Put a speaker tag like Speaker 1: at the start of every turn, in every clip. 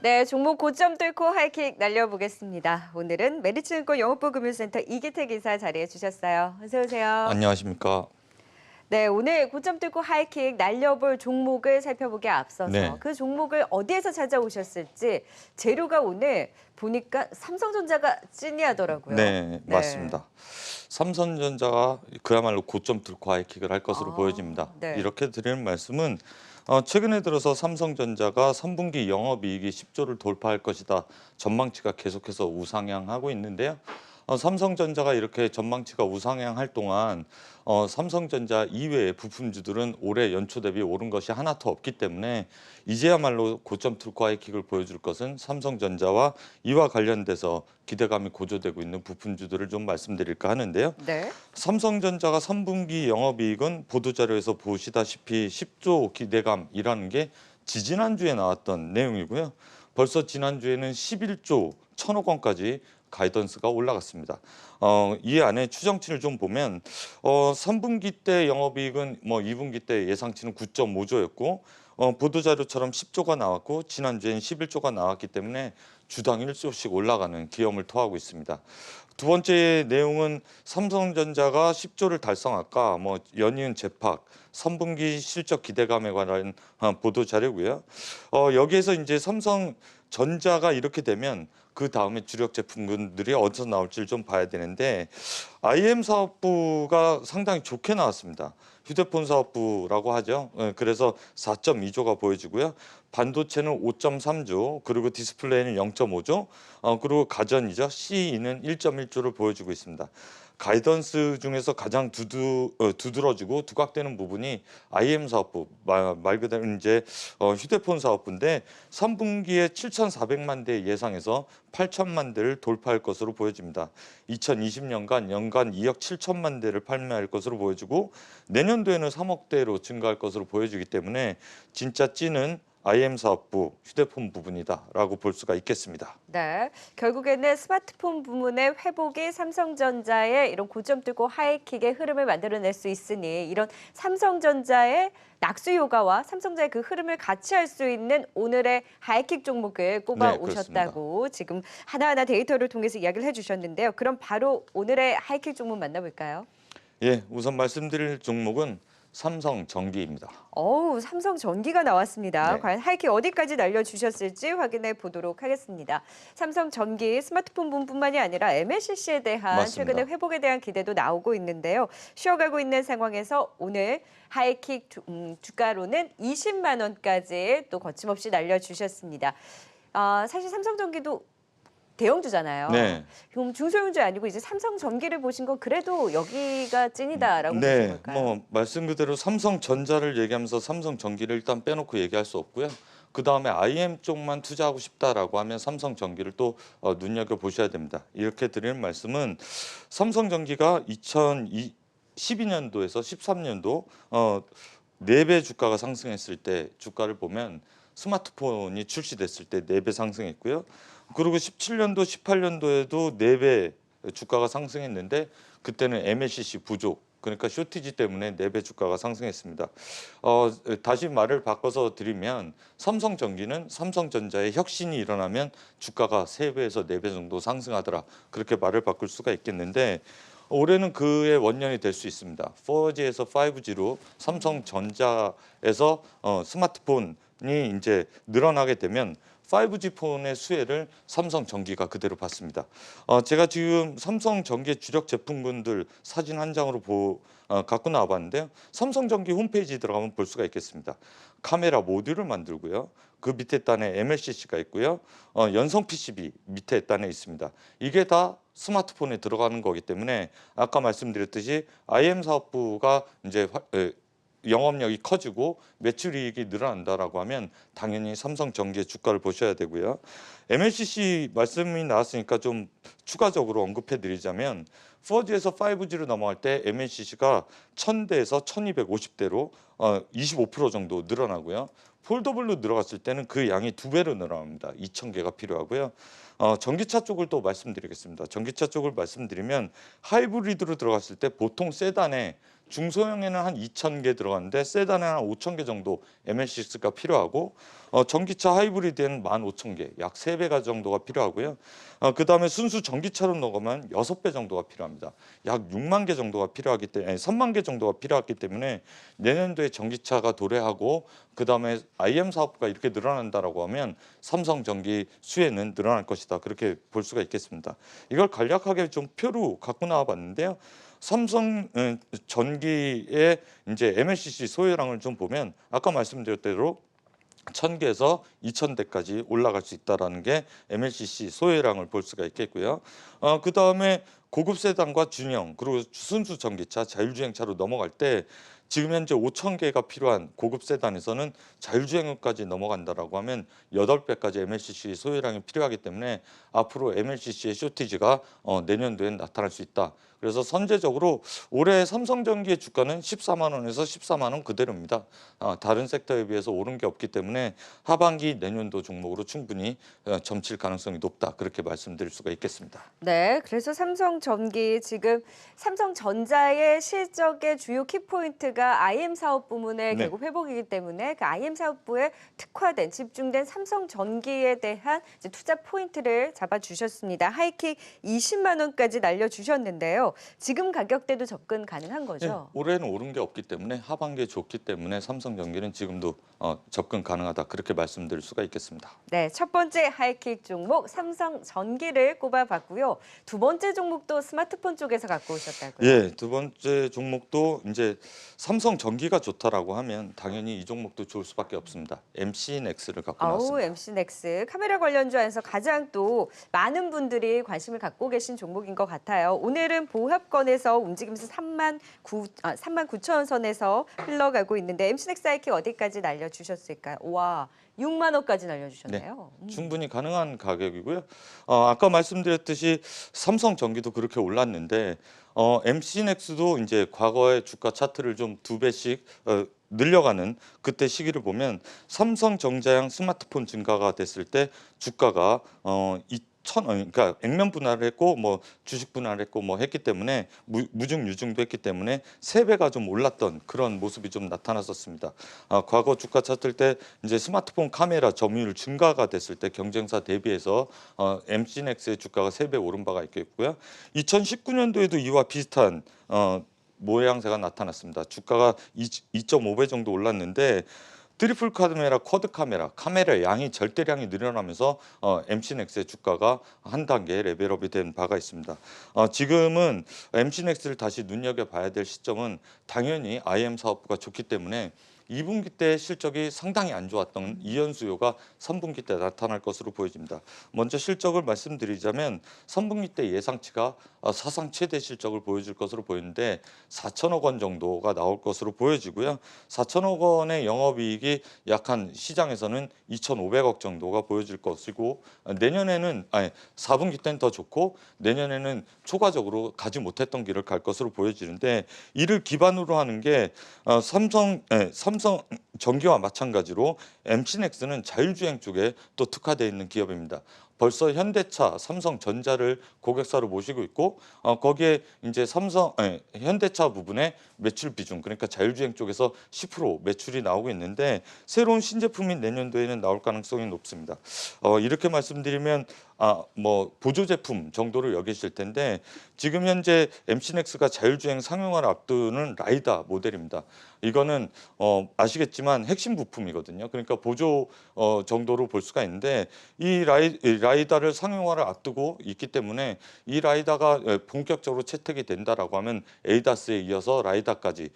Speaker 1: 네, 종목 고점 뚫고 하이킥 날려보겠습니다. 오늘은 메리츠증권 영업부금융센터 이기태 기사 자리해 주셨어요. 어서 오세요.
Speaker 2: 안녕하십니까.
Speaker 1: 네, 오늘 고점 뚫고 하이킥 날려볼 종목을 살펴보기에 앞서서
Speaker 2: 네,
Speaker 1: 그 종목을 어디에서 찾아오셨을지 재료가 오늘 보니까 삼성전자가 찐이하더라고요.
Speaker 2: 네,
Speaker 1: 네.
Speaker 2: 맞습니다. 삼성전자가 그야말로 고점 뚫고 하이킥을 할 것으로
Speaker 1: 아,
Speaker 2: 보여집니다.
Speaker 1: 네.
Speaker 2: 이렇게 드리는 말씀은 최근에 들어서 삼성전자가 3분기 영업이익이 10조를 돌파할 것이다. 전망치가 계속해서 우상향하고 있는데요. 삼성전자가 이렇게 전망치가 우상향할 동안 삼성전자 이외의 부품주들은 올해 연초 대비 오른 것이 하나도 없기 때문에 이제야말로 고점 뚫고 하이킥을 보여줄 것은 삼성전자와 이와 관련돼서 기대감이 고조되고 있는 부품주들을 좀 말씀드릴까 하는데요.
Speaker 1: 네.
Speaker 2: 삼성전자가 3분기 영업이익은 보도자료에서 보시다시피 10조 기대감이라는 게 지지난주에 나왔던 내용이고요. 벌써 지난주에는 11조 1천억 원까지 가이던스가 올라갔습니다. 이 안에 추정치를 좀 보면 3분기 때 영업이익은 2분기 때 예상치는 9.5조였고 보도자료처럼 10조가 나왔고 지난주엔 11조가 나왔기 때문에 주당 1조씩 올라가는 기염을 토하고 있습니다. 두 번째 내용은 삼성전자가 10조를 달성할까 연이은 재팍 3분기 실적 기대감에 관한 보도 자료고요. 여기에서 이제 삼성전자가 이렇게 되면 그 다음에 주력 제품군들이 어디서 나올지를 좀 봐야 되는데 IM 사업부가 상당히 좋게 나왔습니다. 휴대폰 사업부라고 하죠. 그래서 4.2조가 보여지고요. 반도체는 5.3조, 그리고 디스플레이는 0.5조, 그리고 가전이죠. CE는 1.1조를 보여주고 있습니다. 가이던스 중에서 가장 두드러지고 두각되는 부분이 IM 사업부, 말 그대로 이제 휴대폰 사업부인데 3분기에 7,400만 대 예상해서 8천만 대를 돌파할 것으로 보여집니다. 2020년간 연간 2억 7천만 대를 판매할 것으로 보여지고 내년도에는 3억 대로 증가할 것으로 보여지기 때문에 진짜 찐은 IM 사업부 휴대폰 부분이다라고 볼 수가 있겠습니다.
Speaker 1: 네, 결국에는 스마트폰 부문의 회복이 삼성전자의 이런 고점 뚫고 하이킥의 흐름을 만들어낼 수 있으니 이런 삼성전자의 낙수 효과와 삼성전자의 그 흐름을 같이 할 수 있는 오늘의 하이킥 종목을 꼽아
Speaker 2: 네, 그렇습니다.
Speaker 1: 오셨다고 지금 하나하나 데이터를 통해서 이야기를 해주셨는데요. 그럼 바로 오늘의 하이킥 종목 만나볼까요?
Speaker 2: 예, 우선 말씀드릴 종목은 삼성전기입니다.
Speaker 1: 어우, 삼성전기가 나왔습니다.
Speaker 2: 네,
Speaker 1: 과연 하이킥 어디까지 날려주셨을지 확인해 보도록 하겠습니다. 삼성전기 스마트폰 부분뿐만이 아니라 MLCC에 대한 최근의
Speaker 2: 맞습니다.
Speaker 1: 회복에 대한 기대도 나오고 있는데요. 쉬어가고 있는 상황에서 오늘 하이킥 주가로는 20만 원까지 또 거침없이 날려주셨습니다. 사실 삼성전기도 대형주잖아요.
Speaker 2: 네,
Speaker 1: 그럼 중소형주 아니고 이제 삼성전기를 보신 건 그래도 여기가 찐이다라고 보신
Speaker 2: 네,
Speaker 1: 걸까요?
Speaker 2: 말씀 그대로 삼성전자를 얘기하면서 삼성전기를 일단 빼놓고 얘기할 수 없고요. 그 다음에 IM 쪽만 투자하고 싶다라고 하면 삼성전기를 또 눈여겨 보셔야 됩니다. 이렇게 드리는 말씀은 삼성전기가 2012년도에서 13년도 4배 주가가 상승했을 때 주가를 보면 스마트폰이 출시됐을 때 4배 상승했고요. 그리고 17년도, 18년도에도 4배 주가가 상승했는데 그때는 MLCC 부족, 그러니까 쇼티지 때문에 4배 주가가 상승했습니다. 다시 말을 바꿔서 드리면 삼성전기는 삼성전자의 혁신이 일어나면 주가가 3배에서 4배 정도 상승하더라. 그렇게 말을 바꿀 수가 있겠는데 올해는 그의 원년이 될 수 있습니다. 4G에서 5G로 삼성전자에서 스마트폰이 이제 늘어나게 되면 5G 폰의 수혜를 삼성전기가 그대로 받습니다. 제가 지금 삼성전기의 주력 제품군들 사진 한 장으로 갖고 나와봤는데요. 삼성전기 홈페이지 들어가면 볼 수가 있겠습니다. 카메라 모듈을 만들고요. 그 밑에 단에 MLCC가 있고요. 연성 PCB 밑에 단에 있습니다. 이게 다 스마트폰에 들어가는 거기 때문에 아까 말씀드렸듯이 IM 사업부가 이제 영업력이 커지고 매출이익이 늘어난다라고 하면 당연히 삼성전기의 주가를 보셔야 되고요. MLCC 말씀이 나왔으니까 좀 추가적으로 언급해 드리자면 4G에서 5G로 넘어갈 때 MLCC가 1000대에서 1250대로 25% 정도 늘어나고요. 폴더블로 들어갔을 때는 그 양이 2배로 늘어납니다. 2000개가 필요하고요. 전기차 쪽을 또 말씀드리겠습니다. 전기차 쪽을 말씀드리면 하이브리드로 들어갔을 때 보통 세단에 중소형에는 한 2,000개 들어가는데 세단에 한 5,000개 정도 ML6가 필요하고 전기차 하이브리드에는 15,000개, 약 3배가 정도가 필요하고요. 그다음에 순수 전기차로 넘어가면 6배 정도가 필요합니다. 약 6만 개 정도가 필요하기 때문에 3만 개 정도가 필요하기 때문에 내년도에 전기차가 도래하고 그다음에 IM 사업부가 이렇게 늘어난다라고 하면 삼성전기 수혜는 늘어날 것이다. 그렇게 볼 수가 있겠습니다. 이걸 간략하게 좀 표로 갖고 나와 봤는데요. 삼성 전기의 이제 MLCC 소요량을 좀 보면 아까 말씀드렸던 대로 1,000개에서 2,000대까지 올라갈 수 있다라는 게 MLCC 소요량을 볼 수가 있겠고요. 그다음에 고급 세단과 준형 그리고 순수 전기차 자율주행차로 넘어갈 때 지금 현재 5,000개가 필요한 고급 세단에서는 자율주행까지 넘어간다라고 하면 8배까지 MLCC 소요량이 필요하기 때문에 앞으로 MLCC의 쇼티지가 내년도엔 나타날 수 있다. 그래서 선제적으로 올해 삼성전기의 주가는 14만 원에서 14만 원 그대로입니다. 다른 섹터에 비해서 오른 게 없기 때문에 하반기 내년도 종목으로 충분히 점칠 가능성이 높다. 그렇게 말씀드릴 수가 있겠습니다.
Speaker 1: 네, 그래서 삼성전기 지금 삼성전자의 실적의 주요 키포인트가 IM 사업 부문의
Speaker 2: 네.
Speaker 1: 결국 회복이기 때문에 그 IM 사업부에 특화된 집중된 삼성전기에 대한 이제 투자 포인트를 잡아주셨습니다. 하이킥 20만 원까지 날려주셨는데요. 지금 가격대도 접근 가능한 거죠?
Speaker 2: 네, 올해는 오른 게 없기 때문에 하반기에 좋기 때문에 삼성전기는 지금도 접근 가능하다. 그렇게 말씀드릴 수가 있겠습니다.
Speaker 1: 네, 첫 번째 하이킥 종목 삼성전기를 꼽아봤고요. 두 번째 종목도 스마트폰 쪽에서 갖고 오셨다고요?
Speaker 2: 예, 두 번째 종목도 이제 삼성전기가 좋다라고 하면 당연히 이 종목도 좋을 수밖에 없습니다. MC넥스를 갖고 나왔습니다.
Speaker 1: MC넥스 카메라 관련주에서 가장 또 많은 분들이 관심을 갖고 계신 종목인 것 같아요. 오늘은 보합권에서 움직이면서 39,000원 선에서 흘러가고 있는데 MC넥스 하이킥 어디까지 날려주셨을까요? 와, 6만 원까지 날려주셨네요.
Speaker 2: 충분히 가능한 가격이고요. 아까 말씀드렸듯이 삼성전기도 그렇게 올랐는데 MC넥스도 이제 과거의 주가 차트를 좀 2배씩 늘려가는 그때 시기를 보면 삼성전자형 스마트폰 증가가 됐을 때 주가가 그러니까 액면 분할을 했고 뭐 주식 분할을 했고 뭐 했기 때문에 무중 유중도 했기 때문에 3배가 좀 올랐던 그런 모습이 좀 나타났었습니다. 과거 주가 차트일 때 이제 스마트폰 카메라 점유율 증가가 됐을 때 경쟁사 대비해서 MC넥스의 주가가 3배 오른 바가 있겠고요. 2019년도에도 이와 비슷한 모양새가 나타났습니다. 주가가 2.5배 정도 올랐는데 트리플 카메라, 쿼드 카메라 양이 절대량이 늘어나면서 MC넥스의 주가가 한 단계 레벨업이 된 바가 있습니다. 지금은 MC넥스를 다시 눈여겨봐야 될 시점은 당연히 IM 사업부가 좋기 때문에 2분기 때 실적이 상당히 안 좋았던 이연 수요가 3분기 때 나타날 것으로 보여집니다. 먼저 실적을 말씀드리자면 3분기 때 예상치가 사상 최대 실적을 보여줄 것으로 보이는데 4천억 원 정도가 나올 것으로 보여지고요. 4천억 원의 영업이익이 약 한 시장에서는 2,500억 정도가 보여질 것이고 내년에는 4분기 때는 더 좋고 내년에는 초과적으로 가지 못했던 길을 갈 것으로 보여지는데 이를 기반으로 하는 게 삼성전기와 마찬가지로 MC넥스는 자율주행 쪽에 또 특화되어 있는 기업입니다. 벌써 현대차, 삼성전자를 고객사로 모시고 있고 거기에 이제 현대차 부분의 매출 비중 그러니까 자율주행 쪽에서 10% 매출이 나오고 있는데 새로운 신제품이 내년도에는 나올 가능성이 높습니다. 이렇게 말씀드리면 뭐 보조 제품 정도로 여기실 텐데 지금 현재 MC넥스가 자율주행 상용화를 앞두는 라이다 모델입니다. 이거는 아시겠지만 핵심 부품이거든요. 그러니까 보조 정도로 볼 수가 있는데 이 라이다를 상용화를 앞두고 있기 때문에 이 라이다가 본격적으로 채택이 된다라고 하면 에이다스에 이어서 라이다까지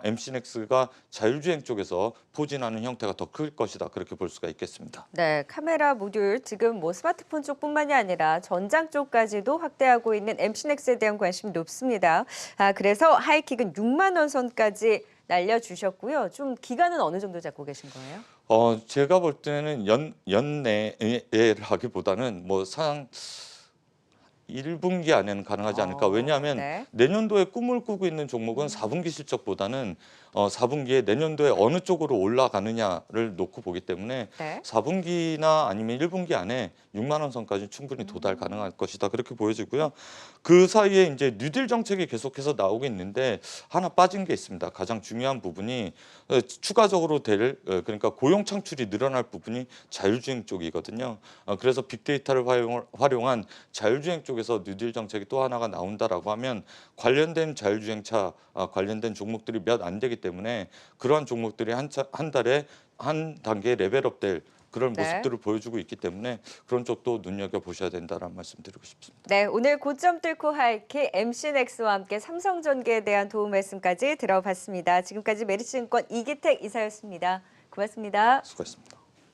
Speaker 2: MC넥스가 자율주행 쪽에서 포진하는 형태가 더 클 것이다. 그렇게 볼 수가 있겠습니다.
Speaker 1: 네, 카메라 모듈 지금 뭐 스마트폰 쪽뿐만이 아니라 전장 쪽까지도 확대하고 있는 MC넥스에 대한 관심이 높습니다. 그래서 하이킥은 6만 원 선까지 날려주셨고요. 좀 기간은 어느 정도 잡고 계신 거예요?
Speaker 2: 제가 볼 때는 연내라기보다는 뭐 1분기 안에는 가능하지 않을까. 왜냐하면
Speaker 1: 네.
Speaker 2: 내년도에 꿈을 꾸고 있는 종목은 4분기 실적보다는 4분기에 내년도에 어느 쪽으로 올라가느냐를 놓고 보기 때문에
Speaker 1: 네.
Speaker 2: 4분기나 아니면 1분기 안에 6만 원 선까지 충분히 도달 가능할 것이다. 그렇게 보여지고요. 그 사이에 이제 뉴딜 정책이 계속해서 나오고 있는데 하나 빠진 게 있습니다. 가장 중요한 부분이 추가적으로 그러니까 고용 창출이 늘어날 부분이 자율주행 쪽이거든요. 그래서 빅데이터를 활용한 자율주행 쪽에서 뉴딜 정책이 또 하나가 나온다라고 하면 관련된 자율주행차 관련된 종목들이 몇 안 되기 때문에 그러한 종목들이 한 달에 한 단계 레벨업될 그런
Speaker 1: 네.
Speaker 2: 모습들을 보여주고 있기 때문에 그런 쪽도 눈여겨보셔야 된다는 말씀 드리고 싶습니다.
Speaker 1: 네, 오늘 고점 뚫고 하이킥 MC넥스와 함께 삼성전기에 대한 도움 말씀까지 들어봤습니다. 지금까지 메리츠증권 이기택 이사였습니다. 고맙습니다.
Speaker 2: 수고하셨습니다.